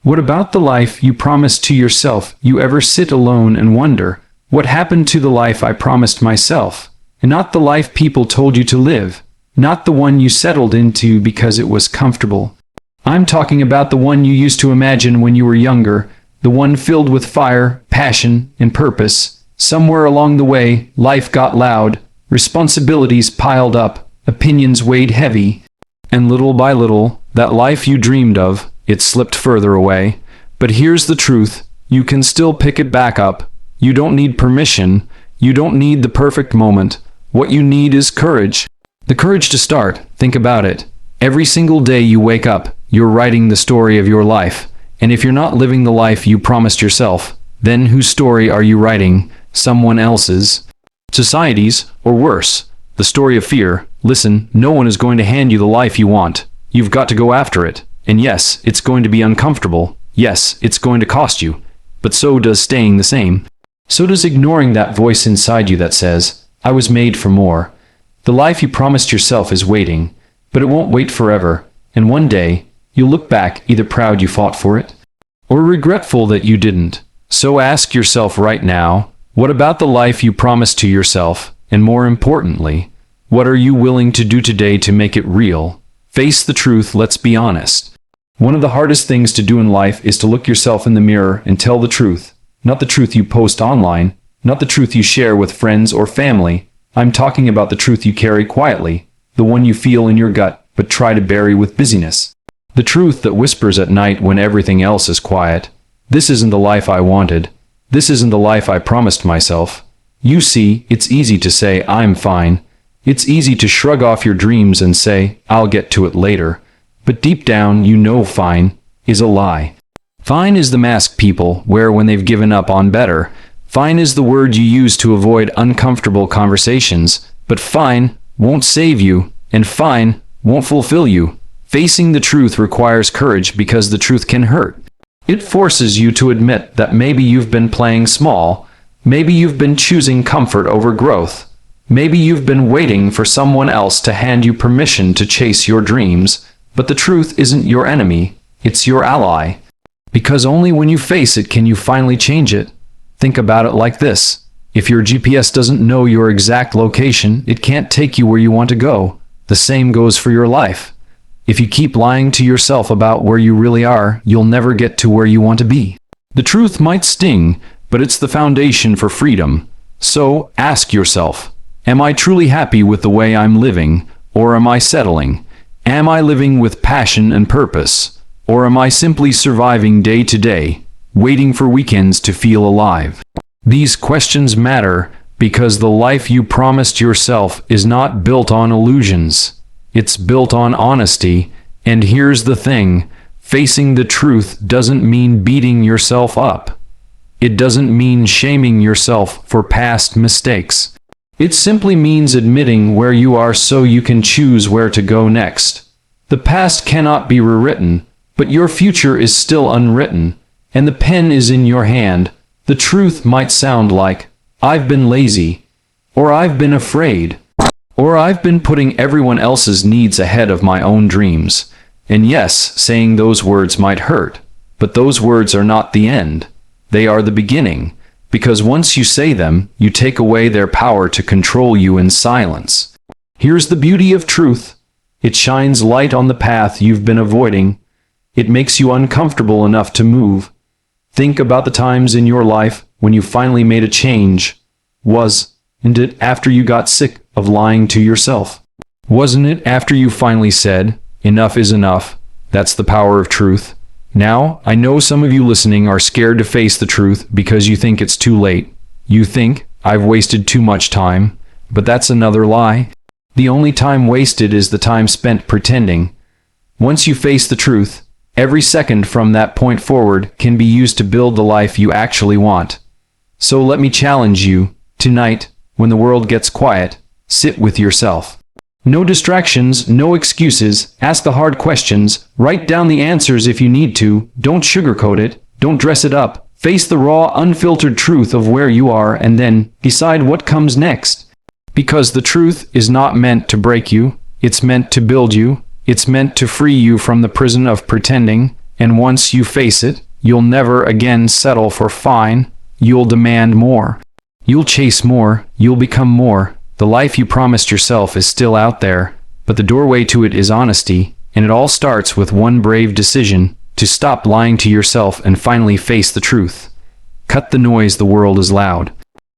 What about the life you promised to yourself? You ever sit alone and wonder, what happened to the life I promised myself? And not the life people told you to live, not the one you settled into because it was comfortable. I'm talking about the one you used to imagine when you were younger, the one filled with fire, passion, and purpose. Somewhere along the way, life got loud, responsibilities piled up, opinions weighed heavy, and little by little, that life you dreamed of, it slipped further away. But here's the truth, you can still pick it back up. You don't need permission, you don't need the perfect moment. What you need is courage. The courage to start. Think about it. Every single day you wake up, you're writing the story of your life. And if you're not living the life you promised yourself, then whose story are you writing? Someone else's? Society's, or worse, the story of fear. Listen, no one is going to hand you the life you want. You've got to go after it. And yes, it's going to be uncomfortable. Yes, it's going to cost you. But so does staying the same. So does ignoring that voice inside you that says, I was made for more. The life you promised yourself is waiting, but it won't wait forever, and one day, you'll look back either proud you fought for it, or regretful that you didn't. So ask yourself right now, what about the life you promised to yourself, and more importantly, what are you willing to do today to make it real? Face the truth, let's be honest. One of the hardest things to do in life is to look yourself in the mirror and tell the truth, not the truth you post online, not the truth you share with friends or family. I'm talking about the truth you carry quietly, the one you feel in your gut but try to bury with busyness. The truth that whispers at night when everything else is quiet. This isn't the life I wanted. This isn't the life I promised myself. You see, it's easy to say, I'm fine. It's easy to shrug off your dreams and say, I'll get to it later. But deep down, you know fine is a lie. Fine is the mask people wear when they've given up on better. Fine is the word you use to avoid uncomfortable conversations, but fine won't save you, and fine won't fulfill you. Facing the truth requires courage because the truth can hurt. It forces you to admit that maybe you've been playing small, maybe you've been choosing comfort over growth, maybe you've been waiting for someone else to hand you permission to chase your dreams, but the truth isn't your enemy, it's your ally. Because only when you face it can you finally change it. Think about it like this. If your GPS doesn't know your exact location, it can't take you where you want to go. The same goes for your life. If you keep lying to yourself about where you really are, you'll never get to where you want to be. The truth might sting, but it's the foundation for freedom. So ask yourself, am I truly happy with the way I'm living, or am I settling? Am I living with passion and purpose, or am I simply surviving day to day, waiting for weekends to feel alive? These questions matter because the life you promised yourself is not built on illusions. It's built on honesty, and here's the thing, facing the truth doesn't mean beating yourself up. It doesn't mean shaming yourself for past mistakes. It simply means admitting where you are so you can choose where to go next. The past cannot be rewritten, but your future is still unwritten, and the pen is in your hand. The truth might sound like, I've been lazy, or I've been afraid, or I've been putting everyone else's needs ahead of my own dreams. And yes, saying those words might hurt, but those words are not the end. They are the beginning, because once you say them, you take away their power to control you in silence. Here's the beauty of truth. It shines light on the path you've been avoiding. It makes you uncomfortable enough to move. Think about the times in your life when you finally made a change. Wasn't it after you got sick of lying to yourself? Wasn't it after you finally said, enough is enough? That's the power of truth. Now, I know some of you listening are scared to face the truth because you think it's too late. You think, I've wasted too much time. But that's another lie. The only time wasted is the time spent pretending. Once you face the truth, every second from that point forward can be used to build the life you actually want. So let me challenge you, tonight, when the world gets quiet, sit with yourself. No distractions, no excuses, ask the hard questions, write down the answers if you need to, don't sugarcoat it, don't dress it up, face the raw, unfiltered truth of where you are and then decide what comes next. Because the truth is not meant to break you, it's meant to build you, it's meant to free you from the prison of pretending, And once you face it, you'll never again settle for fine. You'll demand more. You'll chase more. You'll become more. The life you promised yourself is still out there, but the doorway to it is honesty, and it all starts with one brave decision: to stop lying to yourself and finally face the truth. Cut the noise. The world is loud.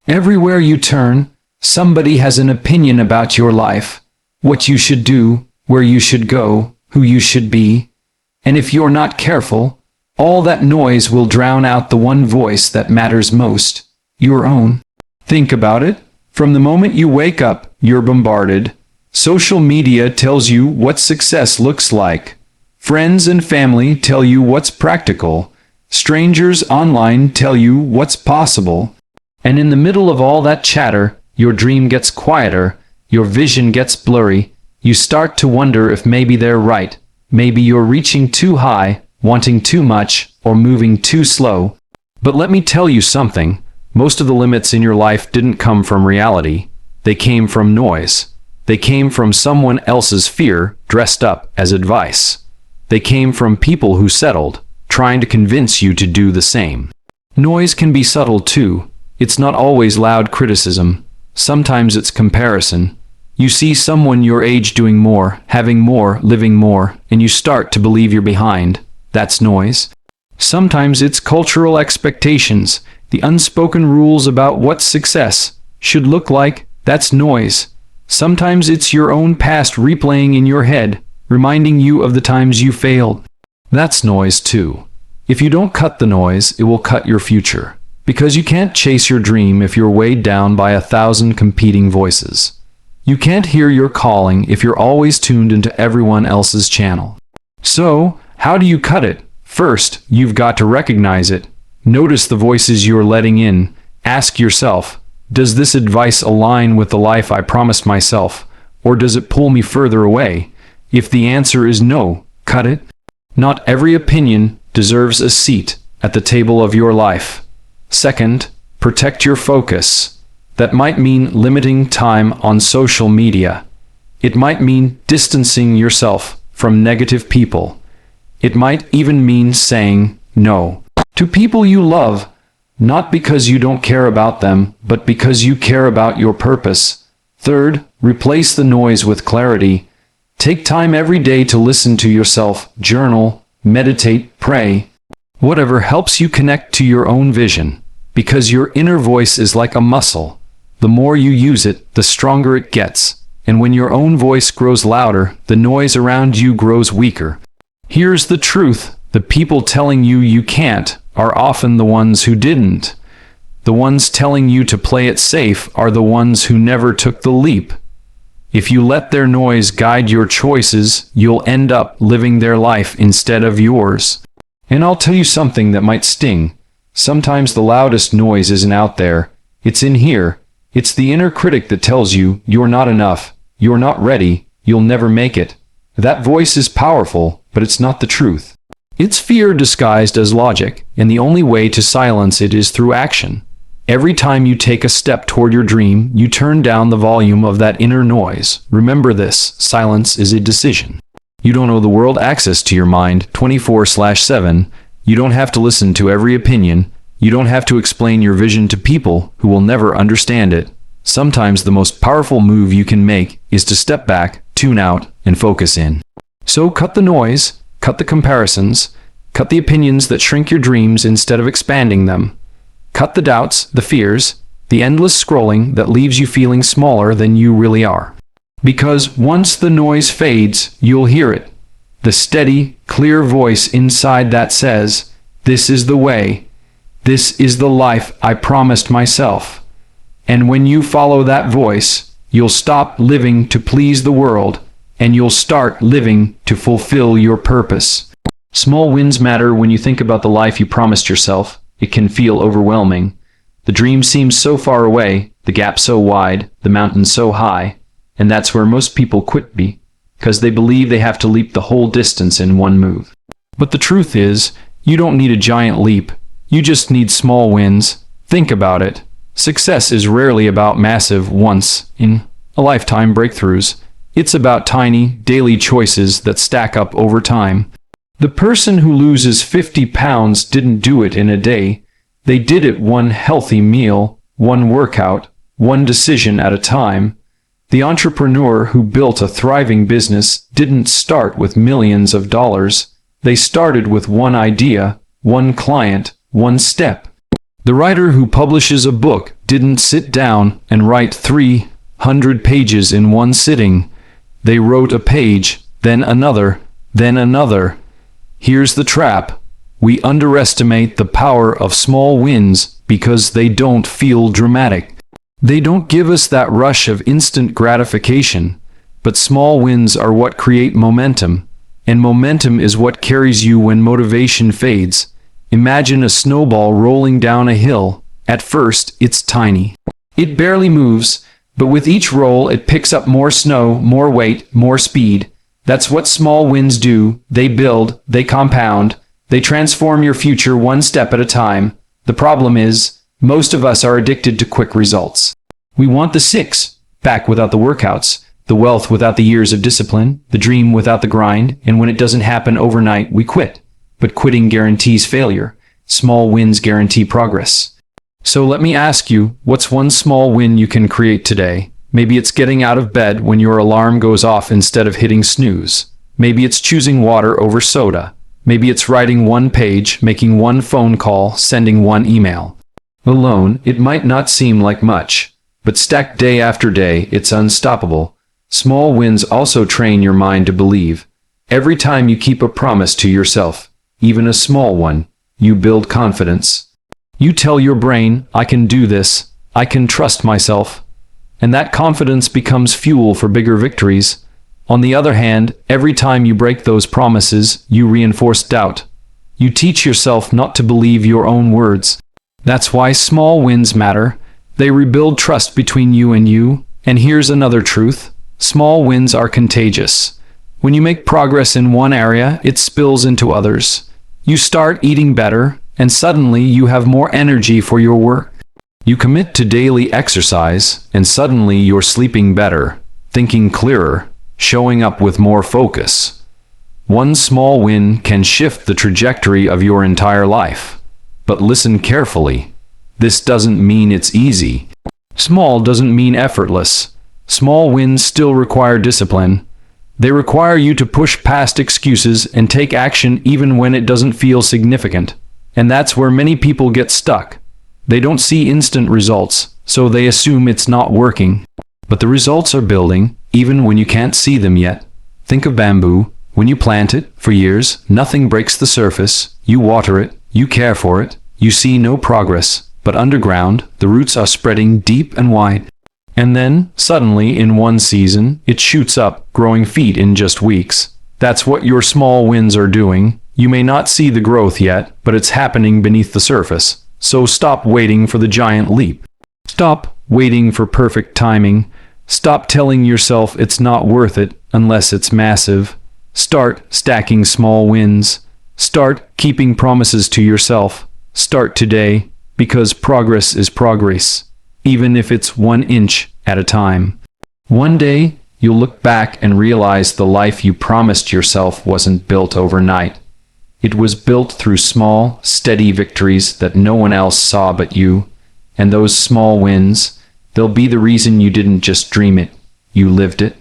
Everywhere you turn, somebody has an opinion about your life. What you should do, where you should go, who you should be. And if you're not careful, all that noise will drown out the one voice that matters most, your own. Think about it. From the moment you wake up, you're bombarded. Social media tells you what success looks like. Friends and family tell you what's practical. Strangers online tell you what's possible. And in the middle of all that chatter, your dream gets quieter, your vision gets blurry. You start to wonder if maybe they're right. Maybe you're reaching too high, wanting too much, or moving too slow. But let me tell you something. Most of the limits in your life didn't come from reality. They came from noise. They came from someone else's fear dressed up as advice. They came from people who settled, trying to convince you to do the same. Noise can be subtle too. It's not always loud criticism. Sometimes it's comparison. You see someone your age doing more, having more, living more, and you start to believe you're behind. That's noise. Sometimes it's cultural expectations, the unspoken rules about what success should look like. That's noise. Sometimes it's your own past replaying in your head, reminding you of the times you failed. That's noise too. If you don't cut the noise, it will cut your future. Because you can't chase your dream if you're weighed down by 1,000 competing voices. You can't hear your calling if you're always tuned into everyone else's channel. So, how do you cut it? First, you've got to recognize it. Notice the voices you're letting in. Ask yourself, does this advice align with the life I promised myself, or does it pull me further away? If the answer is no, cut it. Not every opinion deserves a seat at the table of your life. Second, protect your focus. That might mean limiting time on social media. It might mean distancing yourself from negative people. It might even mean saying no to people you love, not because you don't care about them, but because you care about your purpose. Third, replace the noise with clarity. Take time every day to listen to yourself, journal, meditate, pray. Whatever helps you connect to your own vision, because your inner voice is like a muscle. The more you use it, the stronger it gets. And when your own voice grows louder, the noise around you grows weaker. Here's the truth. The people telling you you can't are often the ones who didn't. The ones telling you to play it safe are the ones who never took the leap. If you let their noise guide your choices, you'll end up living their life instead of yours. And I'll tell you something that might sting. Sometimes the loudest noise isn't out there. It's in here. It's the inner critic that tells you you're not enough, you're not ready, you'll never make it. That voice is powerful, but it's not the truth. It's fear disguised as logic, and the only way to silence it is through action. Every time you take a step toward your dream, you turn down the volume of that inner noise. Remember this: silence is a decision. You don't owe the world access to your mind 24/7. You don't have to listen to every opinion. You don't have to explain your vision to people who will never understand it. Sometimes the most powerful move you can make is to step back, tune out, and focus in. So cut the noise, cut the comparisons, cut the opinions that shrink your dreams instead of expanding them. Cut the doubts, the fears, the endless scrolling that leaves you feeling smaller than you really are. Because once the noise fades, you'll hear it. The steady, clear voice inside that says, "This is the way. This is the life I promised myself." And when you follow that voice, you'll stop living to please the world, and you'll start living to fulfill your purpose. Small wins matter when you think about the life you promised yourself. It can feel overwhelming. The dream seems so far away, the gap so wide, the mountain so high, and that's where most people quit because they believe they have to leap the whole distance in one move. But the truth is, you don't need a giant leap. You just need small wins. Think about it. Success is rarely about massive, once-in-a-lifetime breakthroughs. It's about tiny, daily choices that stack up over time. The person who loses 50 pounds didn't do it in a day. They did it one healthy meal, one workout, one decision at a time. The entrepreneur who built a thriving business didn't start with millions of dollars. They started with one idea, one client, one step. The writer who publishes a book didn't sit down and write 300 pages in one sitting. They wrote a page, then another, then another. Here's the trap. We underestimate the power of small wins because they don't feel dramatic. They don't give us that rush of instant gratification, but small wins are what create momentum, and momentum is what carries you when motivation fades. Imagine a snowball rolling down a hill. At first, it's tiny. It barely moves, but with each roll it picks up more snow, more weight, more speed. That's what small wins do. They build, they compound, they transform your future one step at a time. The problem is, most of us are addicted to quick results. We want the six-pack without the workouts, the wealth without the years of discipline, the dream without the grind, and when it doesn't happen overnight, we quit. But quitting guarantees failure. Small wins guarantee progress. So let me ask you, what's one small win you can create today? Maybe it's getting out of bed when your alarm goes off instead of hitting snooze. Maybe it's choosing water over soda. Maybe it's writing one page, making one phone call, sending one email. Alone, it might not seem like much, but stacked day after day, it's unstoppable. Small wins also train your mind to believe. Every time you keep a promise to yourself, even a small one, you build confidence. You tell your brain, I can do this, I can trust myself. And that confidence becomes fuel for bigger victories. On the other hand, every time you break those promises, you reinforce doubt. You teach yourself not to believe your own words. That's why small wins matter. They rebuild trust between you. And here's another truth. Small wins are contagious. When you make progress in one area, it spills into others. You start eating better, and suddenly you have more energy for your work. You commit to daily exercise, and suddenly you're sleeping better, thinking clearer, showing up with more focus. One small win can shift the trajectory of your entire life. But listen carefully. This doesn't mean it's easy. Small doesn't mean effortless. Small wins still require discipline. They require you to push past excuses and take action even when it doesn't feel significant. And that's where many people get stuck. They don't see instant results, so they assume it's not working. But the results are building, even when you can't see them yet. Think of bamboo. When you plant it, for years, nothing breaks the surface. You water it, you care for it, you see no progress. But underground, the roots are spreading deep and wide. And then, suddenly, in one season, it shoots up, growing feet in just weeks. That's what your small wins are doing. You may not see the growth yet, but it's happening beneath the surface. So stop waiting for the giant leap. Stop waiting for perfect timing. Stop telling yourself it's not worth it unless it's massive. Start stacking small wins. Start keeping promises to yourself. Start today, because progress is progress, even if it's 1 inch at a time. One day, you'll look back and realize the life you promised yourself wasn't built overnight. It was built through small, steady victories that no one else saw but you. And those small wins, they'll be the reason you didn't just dream it, you lived it.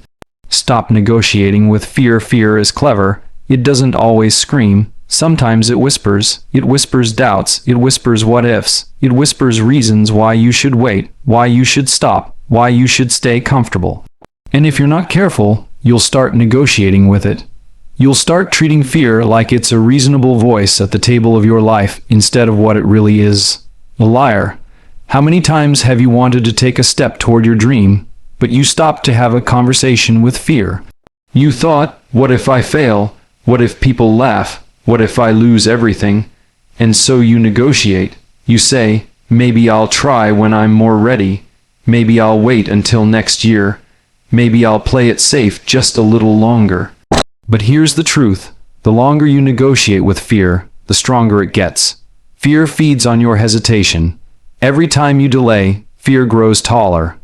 Stop negotiating with fear. Fear is clever. It doesn't always scream. Sometimes it whispers. It whispers doubts. It whispers what ifs. It whispers reasons why you should wait, why you should stop, why you should stay comfortable. And if you're not careful, you'll start negotiating with it. You'll start treating fear like it's a reasonable voice at the table of your life instead of what it really is, a liar. How many times have you wanted to take a step toward your dream, but you stopped to have a conversation with fear? You thought, what if I fail? What if people laugh? What if I lose everything? And so you negotiate. You say, maybe I'll try when I'm more ready. Maybe I'll wait until next year. Maybe I'll play it safe just a little longer. But here's the truth. The longer you negotiate with fear, the stronger it gets. Fear feeds on your hesitation. Every time you delay, fear grows taller.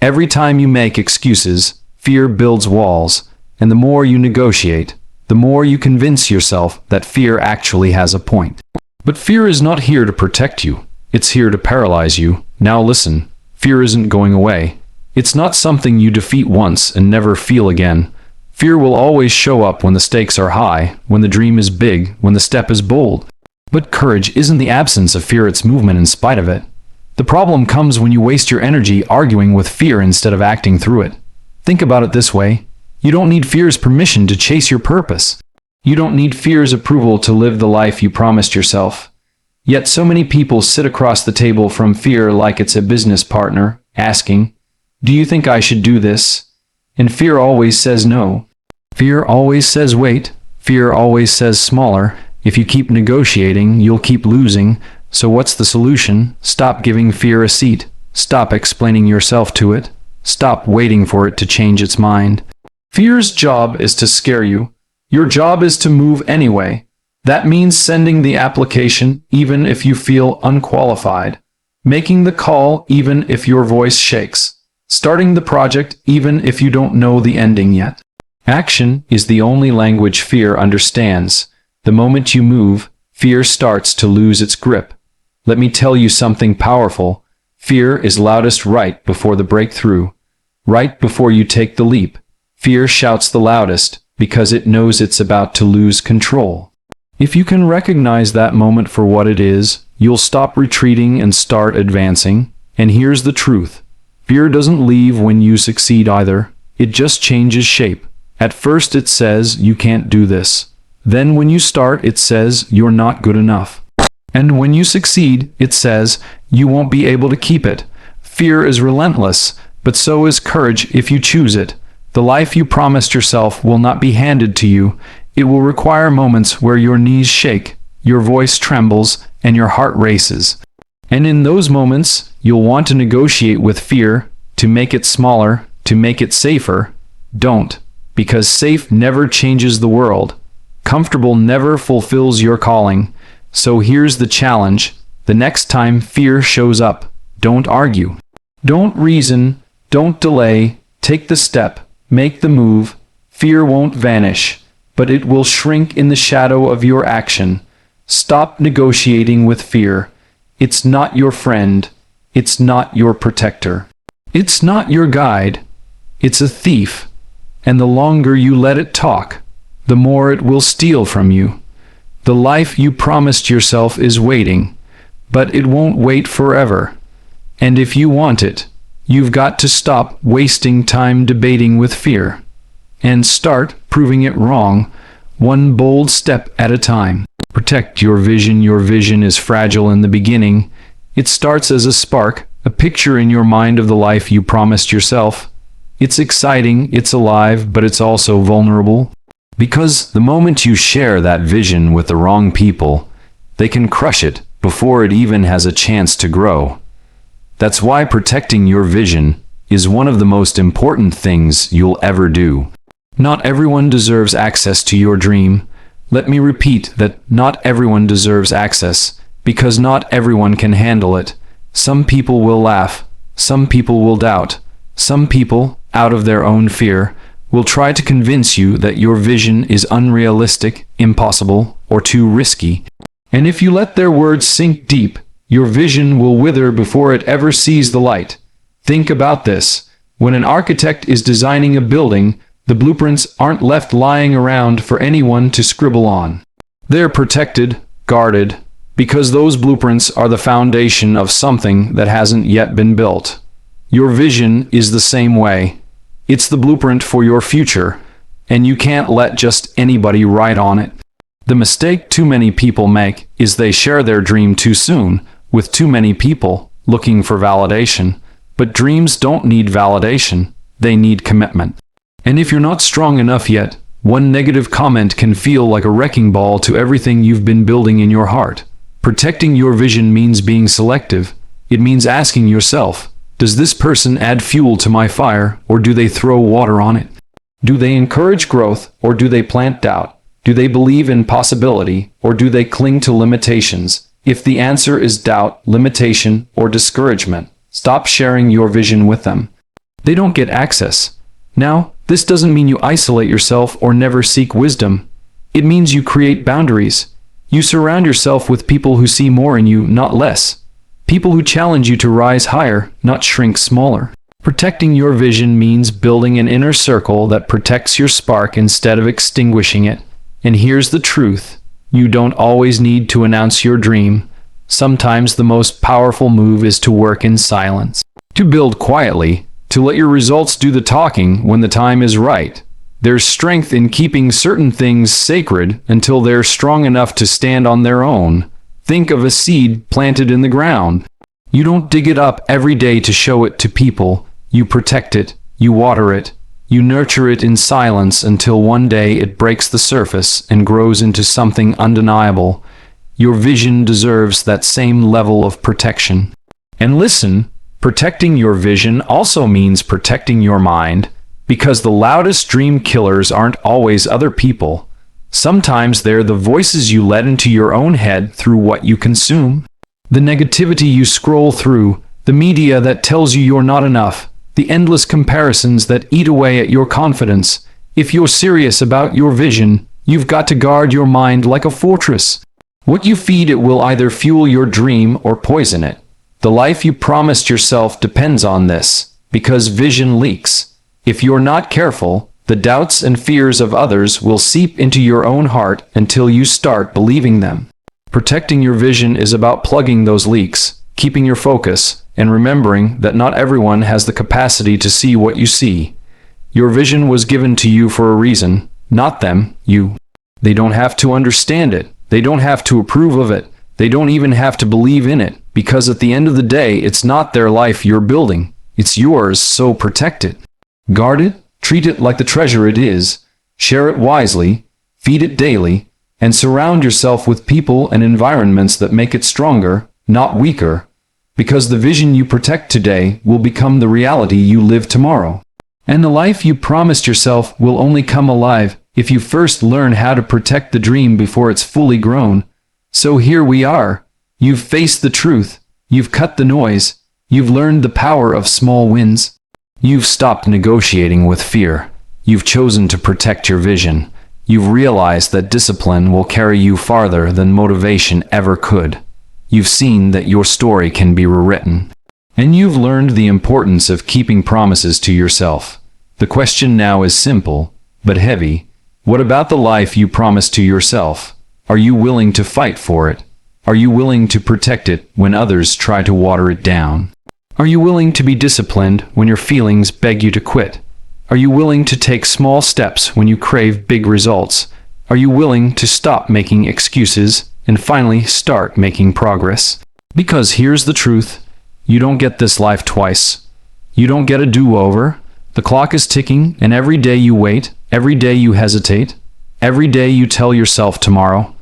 Every time you make excuses, fear builds walls. And the more you negotiate, the more you convince yourself that fear actually has a point. But fear is not here to protect you. It's here to paralyze you. Now listen, fear isn't going away. It's not something you defeat once and never feel again. Fear will always show up when the stakes are high, when the dream is big, when the step is bold. But courage isn't the absence of fear, it's movement in spite of it. The problem comes when you waste your energy arguing with fear instead of acting through it. Think about it this way. You don't need fear's permission to chase your purpose. You don't need fear's approval to live the life you promised yourself. Yet so many people sit across the table from fear like it's a business partner, asking, "Do you think I should do this?" And fear always says no. Fear always says wait. Fear always says smaller. If you keep negotiating, you'll keep losing. So what's the solution? Stop giving fear a seat. Stop explaining yourself to it. Stop waiting for it to change its mind. Fear's job is to scare you. Your job is to move anyway. That means sending the application even if you feel unqualified. Making the call even if your voice shakes. Starting the project even if you don't know the ending yet. Action is the only language fear understands. The moment you move, fear starts to lose its grip. Let me tell you something powerful. Fear is loudest right before the breakthrough. Right before you take the leap. Fear shouts the loudest because it knows it's about to lose control. If you can recognize that moment for what it is, you'll stop retreating and start advancing. And here's the truth. Fear doesn't leave when you succeed either. It just changes shape. At first it says you can't do this. Then when you start, it says you're not good enough. And when you succeed, it says you won't be able to keep it. Fear is relentless, but so is courage if you choose it. The life you promised yourself will not be handed to you. It will require moments where your knees shake, your voice trembles, and your heart races. And in those moments, you'll want to negotiate with fear, to make it smaller, to make it safer. Don't, because safe never changes the world. Comfortable never fulfills your calling. So here's the challenge. The next time fear shows up, don't argue. Don't reason. Don't delay. Take the step. Make the move. Fear won't vanish, but it will shrink in the shadow of your action. Stop negotiating with fear. It's not your friend. It's not your protector. It's not your guide. It's a thief. And the longer you let it talk, the more it will steal from you. The life you promised yourself is waiting, but it won't wait forever. And if you want it, you've got to stop wasting time debating with fear and start proving it wrong, one bold step at a time. Protect your vision. Your vision is fragile in the beginning. It starts as a spark, a picture in your mind of the life you promised yourself. It's exciting, it's alive, but it's also vulnerable. Because the moment you share that vision with the wrong people, they can crush it before it even has a chance to grow. That's why protecting your vision is one of the most important things you'll ever do. Not everyone deserves access to your dream. Let me repeat that not everyone deserves access, because not everyone can handle it. Some people will laugh. Some people will doubt. Some people, out of their own fear, will try to convince you that your vision is unrealistic, impossible, or too risky. And if you let their words sink deep, your vision will wither before it ever sees the light. Think about this. When an architect is designing a building, the blueprints aren't left lying around for anyone to scribble on. They're protected, guarded, because those blueprints are the foundation of something that hasn't yet been built. Your vision is the same way. It's the blueprint for your future, and you can't let just anybody write on it. The mistake too many people make is they share their dream too soon, with too many people looking for validation. But dreams don't need validation, they need commitment. And if you're not strong enough yet, one negative comment can feel like a wrecking ball to everything you've been building in your heart. Protecting your vision means being selective. It means asking yourself, does this person add fuel to my fire, or do they throw water on it? Do they encourage growth, or do they plant doubt? Do they believe in possibility, or do they cling to limitations? If the answer is doubt, limitation, or discouragement, stop sharing your vision with them. They don't get access. Now, this doesn't mean you isolate yourself or never seek wisdom. It means you create boundaries. You surround yourself with people who see more in you, not less. People who challenge you to rise higher, not shrink smaller. Protecting your vision means building an inner circle that protects your spark instead of extinguishing it. And here's the truth. You don't always need to announce your dream. Sometimes the most powerful move is to work in silence. To build quietly, to let your results do the talking when the time is right. There's strength in keeping certain things sacred until they're strong enough to stand on their own. Think of a seed planted in the ground. You don't dig it up every day to show it to people. You protect it, you water it, you nurture it in silence until one day it breaks the surface and grows into something undeniable. Your vision deserves that same level of protection. And listen, protecting your vision also means protecting your mind, because the loudest dream killers aren't always other people. Sometimes they're the voices you let into your own head through what you consume. The negativity you scroll through, the media that tells you you're not enough, the endless comparisons that eat away at your confidence. If you're serious about your vision, you've got to guard your mind like a fortress. What you feed it will either fuel your dream or poison it. The life you promised yourself depends on this, because vision leaks. If you're not careful, the doubts and fears of others will seep into your own heart until you start believing them. Protecting your vision is about plugging those leaks, keeping your focus, and remembering that not everyone has the capacity to see what you see. Your vision was given to you for a reason, not them, you. They don't have to understand it. They don't have to approve of it. They don't even have to believe in it, because at the end of the day, it's not their life you're building. It's yours, so protect it. Guard it, treat it like the treasure it is, share it wisely, feed it daily, and surround yourself with people and environments that make it stronger, not weaker, because the vision you protect today will become the reality you live tomorrow. And the life you promised yourself will only come alive if you first learn how to protect the dream before it's fully grown. So here we are. You've faced the truth. You've cut the noise. You've learned the power of small wins. You've stopped negotiating with fear. You've chosen to protect your vision. You've realized that discipline will carry you farther than motivation ever could. You've seen that your story can be rewritten. And you've learned the importance of keeping promises to yourself. The question now is simple, but heavy. What about the life you promised to yourself? Are you willing to fight for it? Are you willing to protect it when others try to water it down? Are you willing to be disciplined when your feelings beg you to quit? Are you willing to take small steps when you crave big results? Are you willing to stop making excuses and finally start making progress? Because here's the truth. You don't get this life twice. You don't get a do-over. The clock is ticking, and every day you wait, every day you hesitate, every day you tell yourself tomorrow,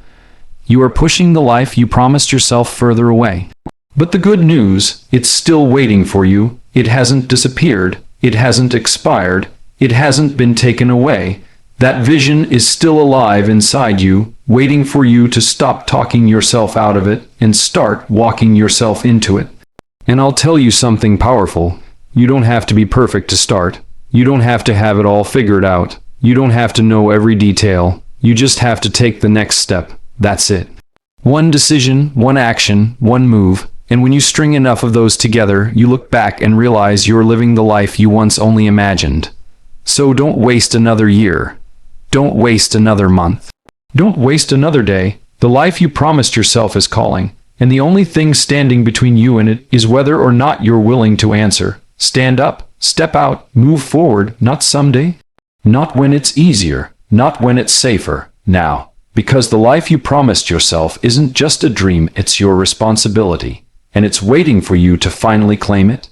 you are pushing the life you promised yourself further away. But the good news, it's still waiting for you. It hasn't disappeared. It hasn't expired. It hasn't been taken away. That vision is still alive inside you, waiting for you to stop talking yourself out of it and start walking yourself into it. And I'll tell you something powerful. You don't have to be perfect to start. You don't have to have it all figured out. You don't have to know every detail. You just have to take the next step. That's it. One decision, one action, one move. And when you string enough of those together, you look back and realize you're living the life you once only imagined. So don't waste another year. Don't waste another month. Don't waste another day. The life you promised yourself is calling, and the only thing standing between you and it is whether or not you're willing to answer. Stand up, step out, move forward, not someday, not when it's easier, not when it's safer, now. Because the life you promised yourself isn't just a dream, it's your responsibility, and it's waiting for you to finally claim it.